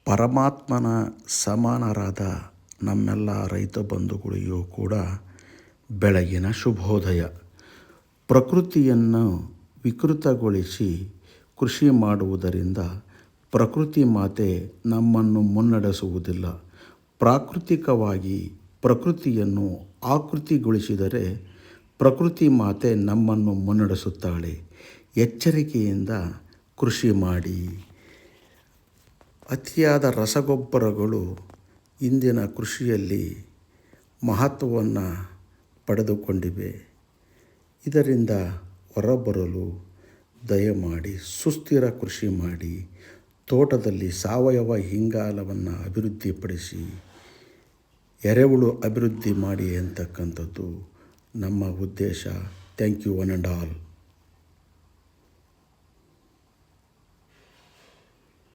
ಪರಮಾತ್ಮನ ಸಮಾನರಾದ ನಮ್ಮೆಲ್ಲ ರೈತ ಬಂಧುಗಳಿಗೂ ಕೂಡ ಬೆಳಗಿನ ಶುಭೋದಯ. ಪ್ರಕೃತಿಯನ್ನು ವಿಕೃತಗೊಳಿಸಿ ಕೃಷಿ ಮಾಡುವುದರಿಂದ ಪ್ರಕೃತಿ ಮಾತೆ ನಮ್ಮನ್ನು ಮುನ್ನಡೆಸುವುದಿಲ್ಲ. ಪ್ರಾಕೃತಿಕವಾಗಿ ಪ್ರಕೃತಿಯನ್ನು ಆಕೃತಿಗೊಳಿಸಿದರೆ ಪ್ರಕೃತಿ ಮಾತೆ ನಮ್ಮನ್ನು ಮುನ್ನಡೆಸುತ್ತಾಳೆ. ಎಚ್ಚರಿಕೆಯಿಂದ ಕೃಷಿ ಮಾಡಿ. ಅತಿಯಾದ ರಸಗೊಬ್ಬರಗಳು ಇಂದಿನ ಕೃಷಿಯಲ್ಲಿ ಮಹತ್ವವನ್ನು ಪಡೆದುಕೊಂಡಿವೆ. ಇದರಿಂದ ಹೊರಬರಲು ದಯಮಾಡಿ ಸುಸ್ಥಿರ ಕೃಷಿ ಮಾಡಿ. ತೋಟದಲ್ಲಿ ಸಾವಯವ ಇಂಗಾಲವನ್ನು ಅಭಿವೃದ್ಧಿಪಡಿಸಿ ಎರೆಹುಳು ಅಭಿವೃದ್ಧಿ ಮಾಡಿ ಅಂತಕ್ಕಂಥದ್ದು ನಮ್ಮ ಉದ್ದೇಶ. Thank you one and all.